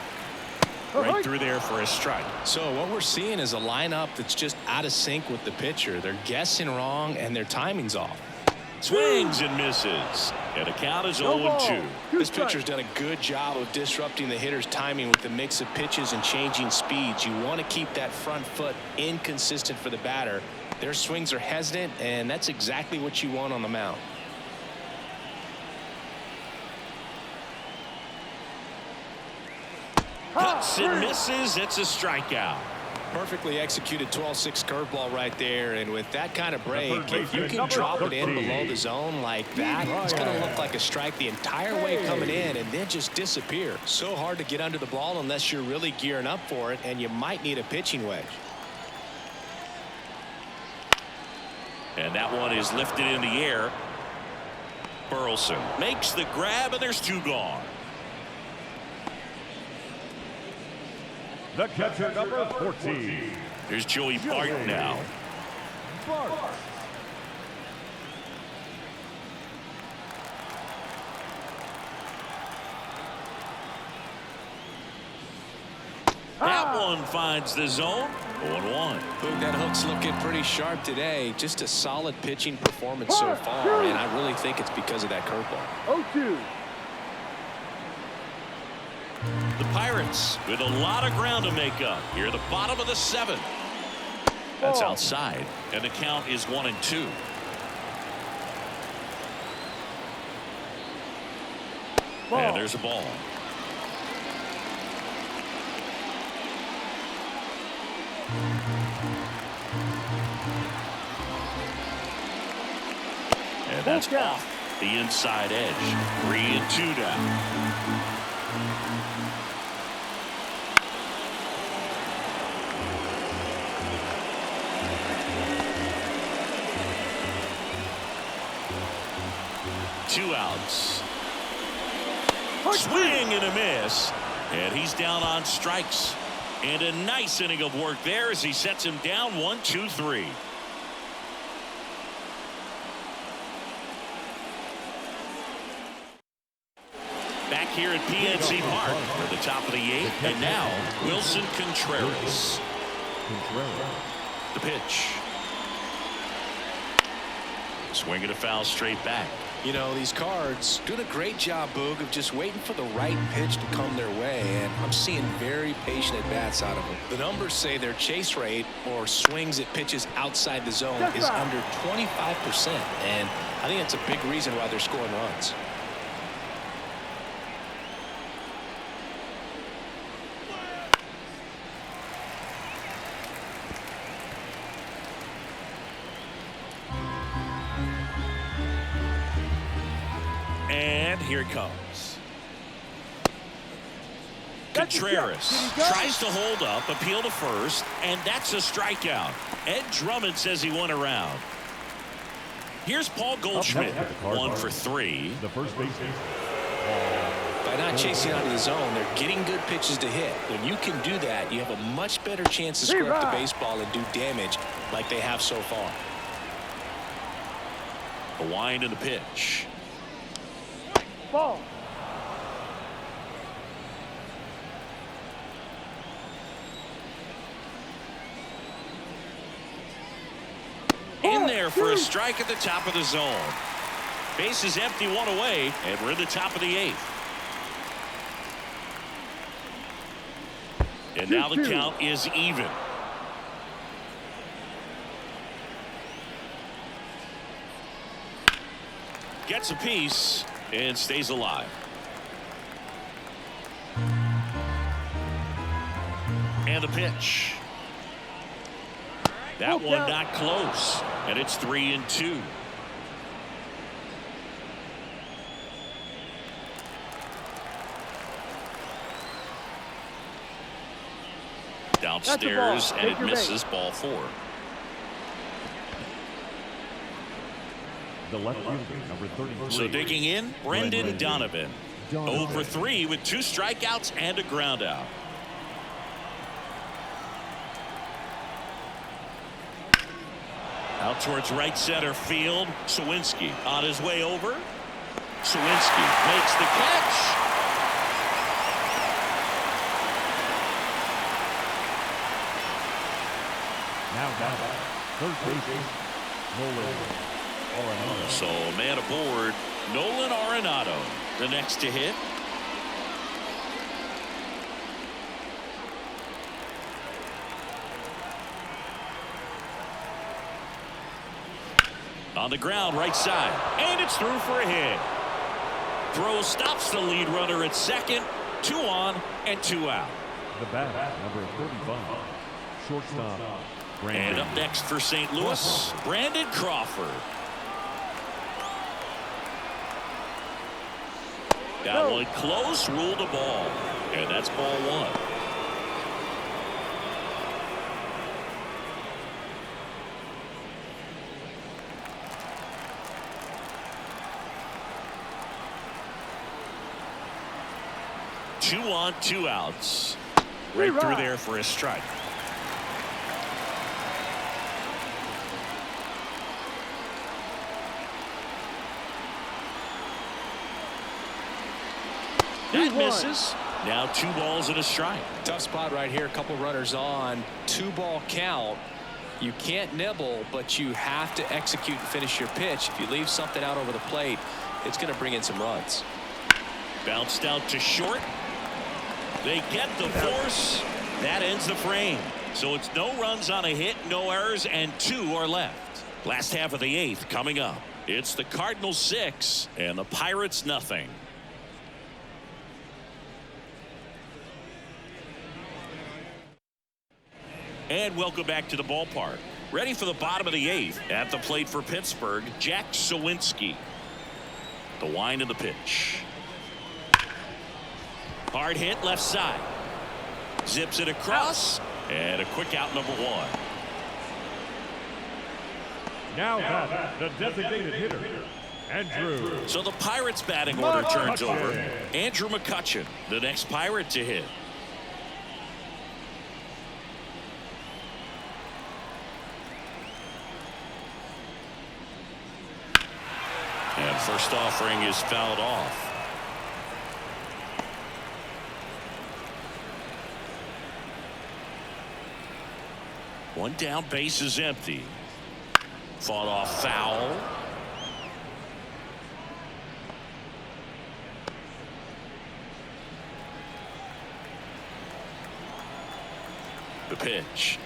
Right through there for a strike. So what we're seeing is a lineup that's just out of sync with the pitcher. They're guessing wrong, and their timing's off. Swings and misses. And the count is 0-2. This pitcher's done a good job of disrupting the hitter's timing with the mix of pitches and changing speeds. You want to keep that front foot inconsistent for the batter. Their swings are hesitant, and that's exactly what you want on the mound. Cuts and misses. It's a strikeout. Perfectly executed 12-6 curveball right there, and with that kind of break, if you can drop it in below the zone like that, it's going to look like a strike the entire way coming in and then just disappear. So hard to get under the ball unless you're really gearing up for it, and you might need a pitching wedge. And that one is lifted in the air. Burleson makes the grab, and there's 2 gone. The catcher, number 14. Here's Joey Bart now. That one finds the zone. 0-1. Boog, that hook's looking pretty sharp today. Just a solid pitching performance so far, and I really think it's because of that curveball. 0-2. The Pirates with a lot of ground to make up here at the bottom of the 7th. That's outside, and the count is 1-2. And there's a ball. And that's off the inside edge. 3-2 now. Two outs. Swing and a miss. And he's down on strikes. And a nice inning of work there as he sets him down 1-2-3. Back here at PNC Park for the top of the 8th. And now Wilson Contreras. The pitch. Swing and a foul straight back. You know, these Cards doing a great job, Boog, of just waiting for the right pitch to come their way, and I'm seeing very patient at-bats out of them. The numbers say their chase rate, or swings at pitches outside the zone, is under 25%, and I think that's a big reason why they're scoring runs. And here it comes. Contreras tries to hold up, appeal to first, and that's a strikeout. Ed Drummond says he won a round. Here's Paul Goldschmidt, 1 for 3. The first baseman. By not chasing out of the zone, they're getting good pitches to hit. When you can do that, you have a much better chance to square up the baseball and do damage like they have so far. A wind in the pitch. Ball. In there for a strike at the top of the zone. Base is empty, 1 away, and we're in the top of the 8th. And now the count is even. Gets a piece and stays alive. And the pitch. That one not close, and it's 3-2. Downstairs, and it misses, ball 4. The left fielder, number 33. So digging in, Brendan Donovan. 0 for 3 with 2 strikeouts and a ground out. Out towards right center field. Sawinski on his way over. Sawinski makes the catch. Now down. Third baseman, Nolan Arenado. So man aboard, Nolan Arenado, the next to hit. On the ground, right side, and it's through for a hit. Throw stops the lead runner at second, 2 on and 2 out. The batter, number 35, shortstop. And up next for St. Louis, Brandon Crawford. Got one close, ruled a ball. And that's ball 1. Two on, 2 outs. Right through there for a strike. That misses. Now 2 balls and a strike. Tough spot right here. A couple runners on. 2-ball count. You can't nibble, but you have to execute and finish your pitch. If you leave something out over the plate, it's going to bring in some runs. Bounced out to short. They get the force. That ends the frame. So it's no runs on a hit, no errors, and 2 are left. Last half of the 8th coming up. It's the Cardinals 6 and the Pirates nothing. And welcome back to the ballpark. Ready for the bottom of the 8th. At the plate for Pittsburgh, Jack Sawinski. The wind of the pitch. Hard hit left side. Zips it across. And a quick out, number 1. Now back, the designated hitter, Andrew. So the Pirates batting order turns over. Andrew McCutchen, the next Pirate to hit. And first offering is fouled off. One down, base is empty. Fought off foul. The pitch.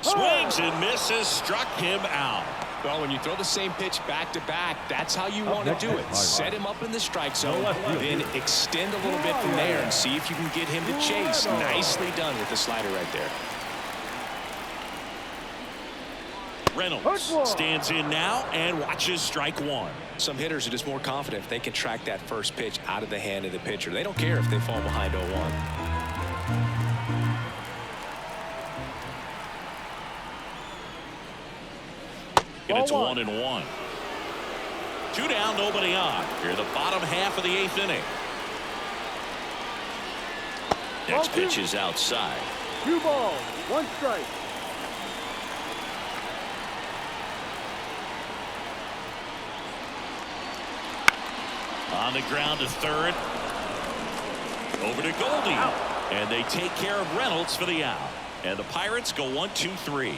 Swings and misses, struck him out. Well, when you throw the same pitch back to back, that's how you want to do it. Set him up in the strike zone, then extend a little bit from there and see if you can get him to chase. Nicely done with the slider right there. Reynolds stands in now and watches strike 1. Some hitters are just more confident if they can track that first pitch out of the hand of the pitcher. They don't care if they fall behind 0-1. And it's 1-1. 2 down, nobody on. Here the bottom half of the 8th inning. Next pitch is outside. 2 balls, 1 strike. On the ground to third. Over to Goldie. And they take care of Reynolds for the out. And the Pirates go 1-2-3.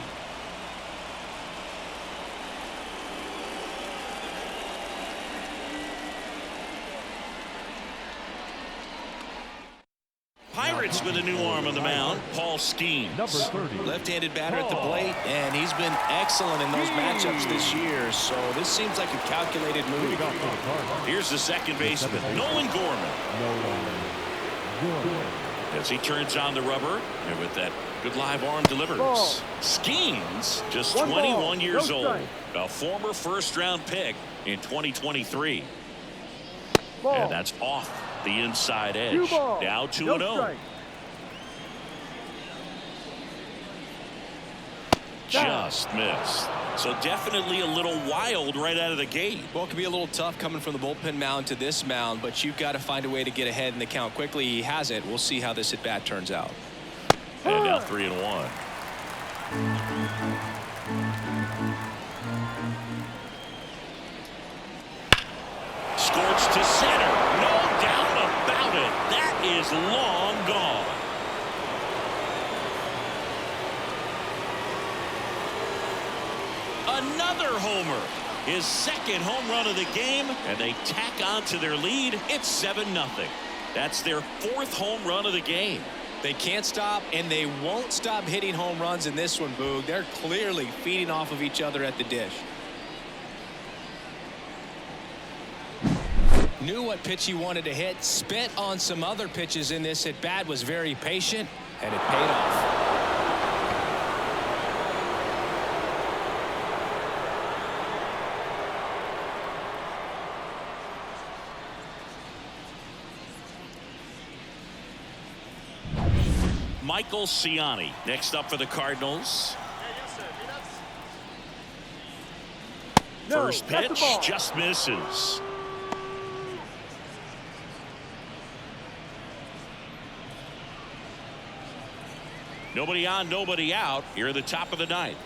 Pirates with a new arm on the mound, Paul Skeens. Number 30. Left-handed batter at the plate, and he's been excellent in those matchups this year, so this seems like a calculated move. Here's the second baseman, Nolan Gorman. As he turns on the rubber, and with that good live arm delivers. Skeens, just 21 years old, a former first-round pick in 2023. And that's off the inside edge. Now 2-0. Just missed. So definitely a little wild right out of the gate. Well, it can be a little tough coming from the bullpen mound to this mound, but you've got to find a way to get ahead in the count quickly. He hasn't. We'll see how this at bat turns out. And now 3-1. Scorched to center. No doubt about it. That is long gone. Another homer. His second home run of the game, and they tack on to their lead. It's 7-0. That's their 4th home run of the game. They can't stop, and they won't stop hitting home runs in this one, Boog. They're clearly feeding off of each other at the dish. Knew what pitch he wanted to hit. Spent on some other pitches in this at bat. Was very patient, and it paid off. Michael Ciani next up for the Cardinals. First pitch just misses. Nobody on, nobody out here at the top of the ninth.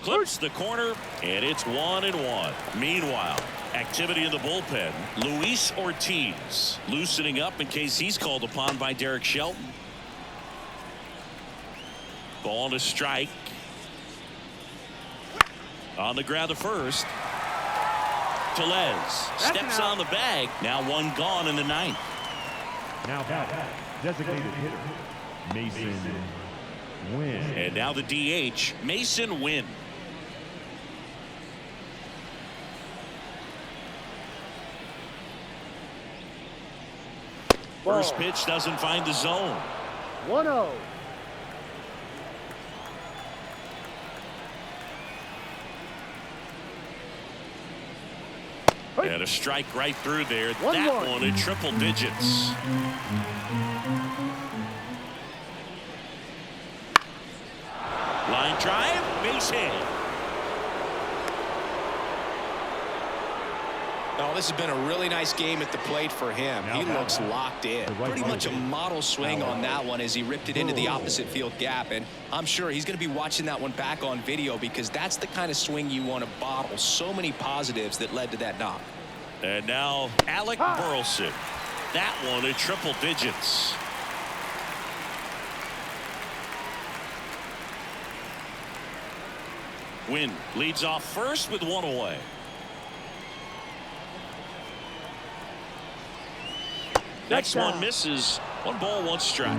Clips the corner, and it's 1-1. Meanwhile, activity in the bullpen. Luis Ortiz loosening up in case he's called upon by Derek Shelton. Ball to strike. On the ground to first. Tellez steps on the bag. Now one gone in the ninth. Now back, designated hitter, Mason Wynn. And now the DH, Mason Wynn. First pitch doesn't find the zone. 1-0. And a strike right through there. That one in triple digits. Line drive, base hit. Oh, this has been a really nice game at the plate for him. He looks locked in. Pretty much a model swing on that one as he ripped it into the opposite field gap. And I'm sure he's going to be watching that one back on video because that's the kind of swing you want to bottle. So many positives that led to that knock. And now Alec Burleson. That one in triple digits. Wynn leads off first with one away. Next one misses. 1 ball, 1 strike.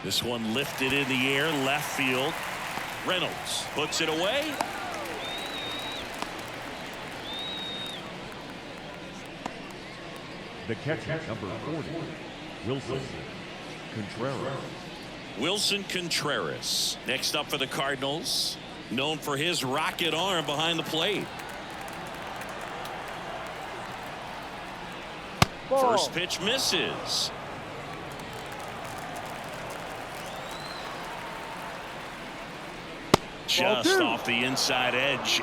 This one lifted in the air, left field. Reynolds puts it away. The catcher, number 40, Wilson Contreras. Wilson Contreras next up for the Cardinals, known for his rocket arm behind the plate. First pitch misses. Just off the inside edge.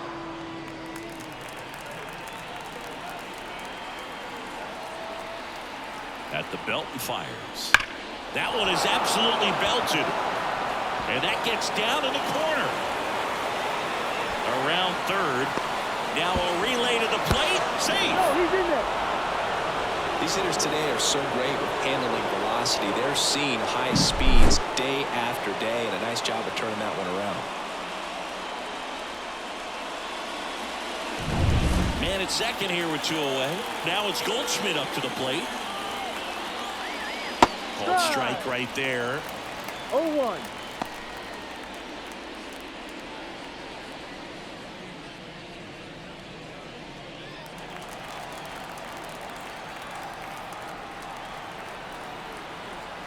At the belt and fires. That one is absolutely belted. And that gets down in the corner. Around third. Now a relay to the plate. Safe. He's in there. These hitters today are so great with handling velocity. They're seeing high speeds day after day, and a nice job of turning that one around. Man at second here with 2 away. Now it's Goldschmidt up to the plate. Called strike right there. 0-1.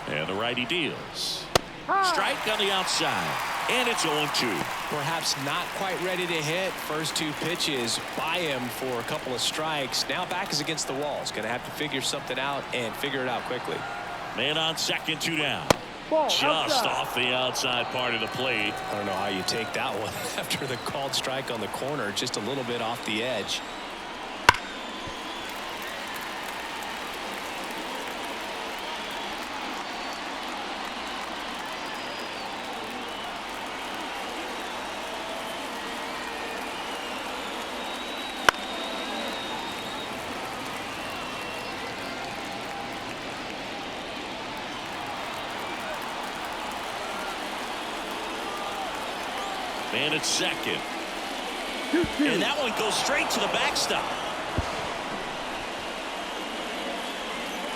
And the righty deals. Strike on the outside. And it's 0-2. Perhaps not quite ready to hit. First 2 pitches by him for a couple of strikes. Now back is against the wall. He's going to have to figure something out and figure it out quickly. Man on second, 2 down. Just outside. off the outside part of the plate. I don't know how you take that one after the called strike on the corner. Just a little bit off the edge. Man at second. And that one goes straight to the backstop.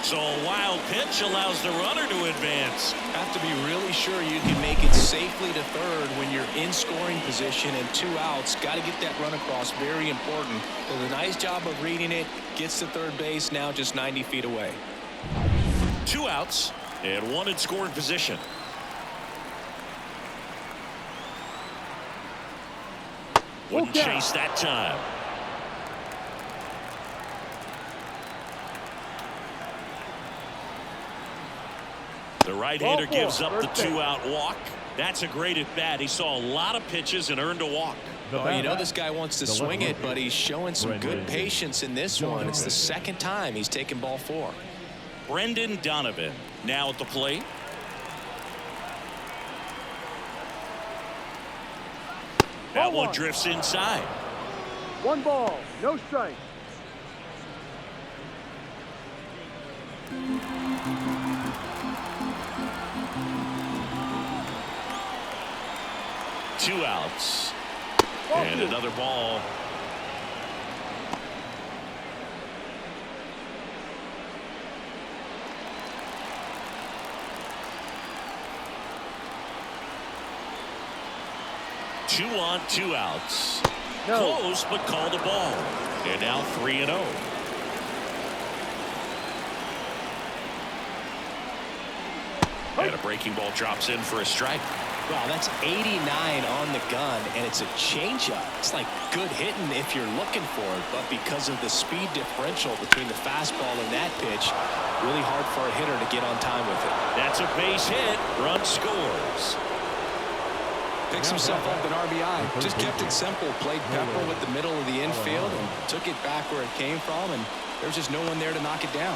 So a wild pitch allows the runner to advance. Have to be really sure you can make it safely to third when you're in scoring position and 2 outs. Got to get that run across. Very important. Does a nice job of reading it. Gets to third base. Now just 90 feet away. 2 outs and 1 in scoring position. Wouldn't chase that time. The right-hander gives up the 2-out walk. That's a great at-bat. He saw a lot of pitches and earned a walk. Oh, you know this guy wants to swing it, but he's showing some good patience in this one. It's the second time he's taken ball 4. Brendan Donovan now at the plate. That one drifts inside. 1 ball, no strike. Two outs. And another ball. Two on, 2 outs. No. Close, but called a ball. And now 3-0. And a breaking ball drops in for a strike. Wow, that's 89 on the gun, and it's a changeup. It's like good hitting if you're looking for it, but because of the speed differential between the fastball and that pitch, really hard for a hitter to get on time with it. That's a base hit. Run scores. Picks himself up an RBI. Just kept it simple. Played pepper with the middle of the infield and took it back where it came from, and there's just no one there to knock it down.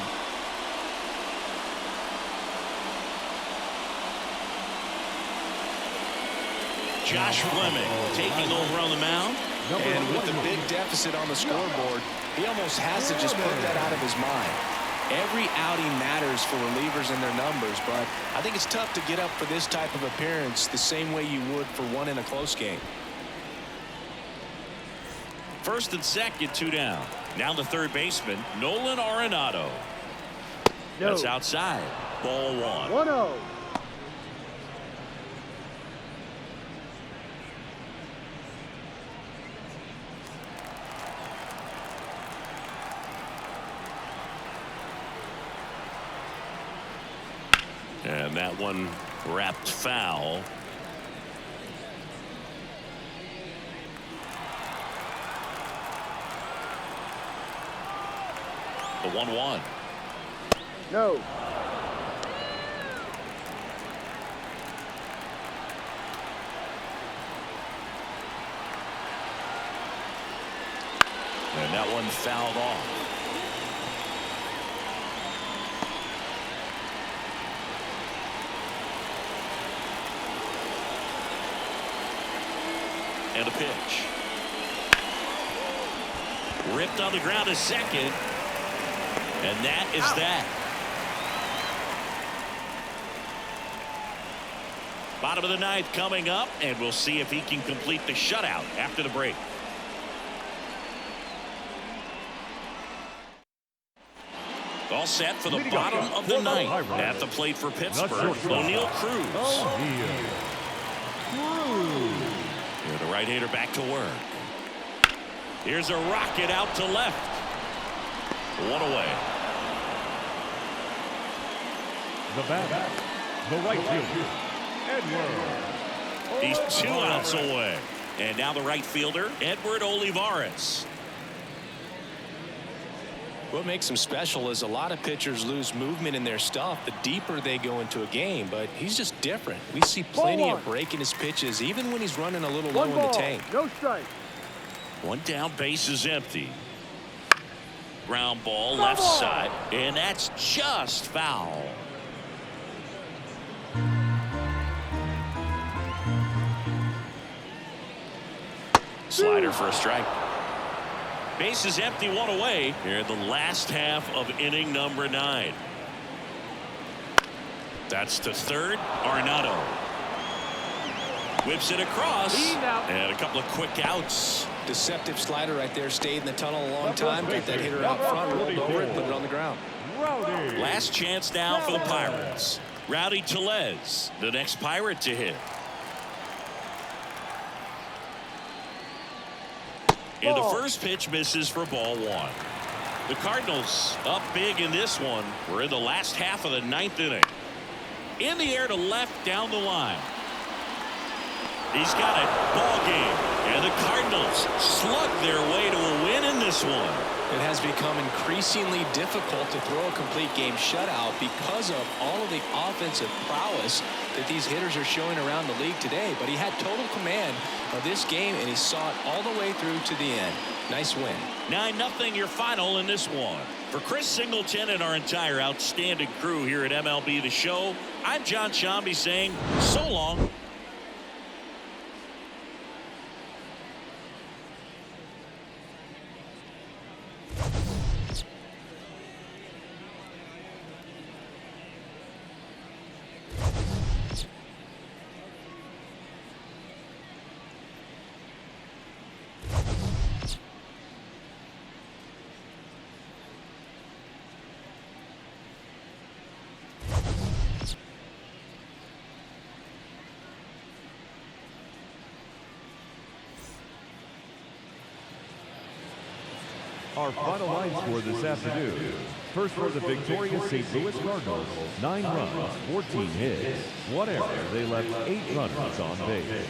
Josh Fleming taking over on the mound. And with the big deficit on the scoreboard, he almost has to just put that out of his mind. Every outing matters for relievers and their numbers, but I think it's tough to get up for this type of appearance the same way you would for one in a close game. First and second, 2 down. Now the third baseman, Nolan Arenado. No. That's outside. Ball 1. 1-0. And that one wrapped foul. The 1-1. No. And that one fouled off. And a pitch. Ripped on the ground to second. And that is that. Bottom of the 9th coming up, and we'll see if he can complete the shutout after the break. All set for the bottom of the 9th. At the plate for Pittsburgh, O'Neal Cruz. The right-hander back to work. Here's a rocket out to left. 1 away. The batter, the right fielder, Edward. He's 2 outs away. And now the right fielder, Edward Olivares. What makes him special is a lot of pitchers lose movement in their stuff the deeper they go into a game, but he's just different. We see plenty of break in his pitches, even when he's running a little low in the tank. No strike. 1 down, base is empty. Ground ball left side, and that's just foul. Slider for a strike. Base is empty, 1 away here in the last half of inning number 9. That's to third. Arenado whips it across, and a couple of quick outs. Deceptive slider right there. Stayed in the tunnel a long time. Got that hitter out front, rolled over it, put it on the ground. Last chance now for the Pirates. Rowdy Tellez, the next Pirate to hit. And the first pitch misses for ball one. The Cardinals up big in this one. We're in the last half of the ninth inning. In the air to left down the line. He's got it. Ball game. And the Cardinals slug their way to a win in this one. It has become increasingly difficult to throw a complete game shutout because of all of the offensive prowess that these hitters are showing around the league today. But he had total command of this game, and he saw it all the way through to the end. Nice win. 9-0 your final in this one. For Chris Singleton and our entire outstanding crew here at MLB The Show, I'm John Shambi saying so long. Our final line score this afternoon. First for the victorious St. Louis Cardinals, 9 runs, 14 hits, 1 error. They left 8 runners on base.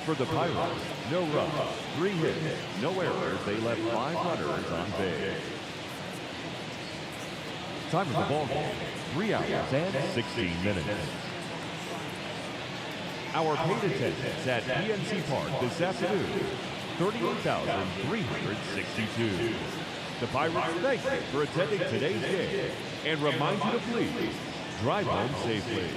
For the Pirates, no runs, 3 hits, no errors. They left 5 runners on base. Time of the ball game, 3 hours and 16 minutes. Our paid attendance at PNC Park this afternoon, 38,362. The Pirates thank you for attending today's game and remind you to please drive home safely.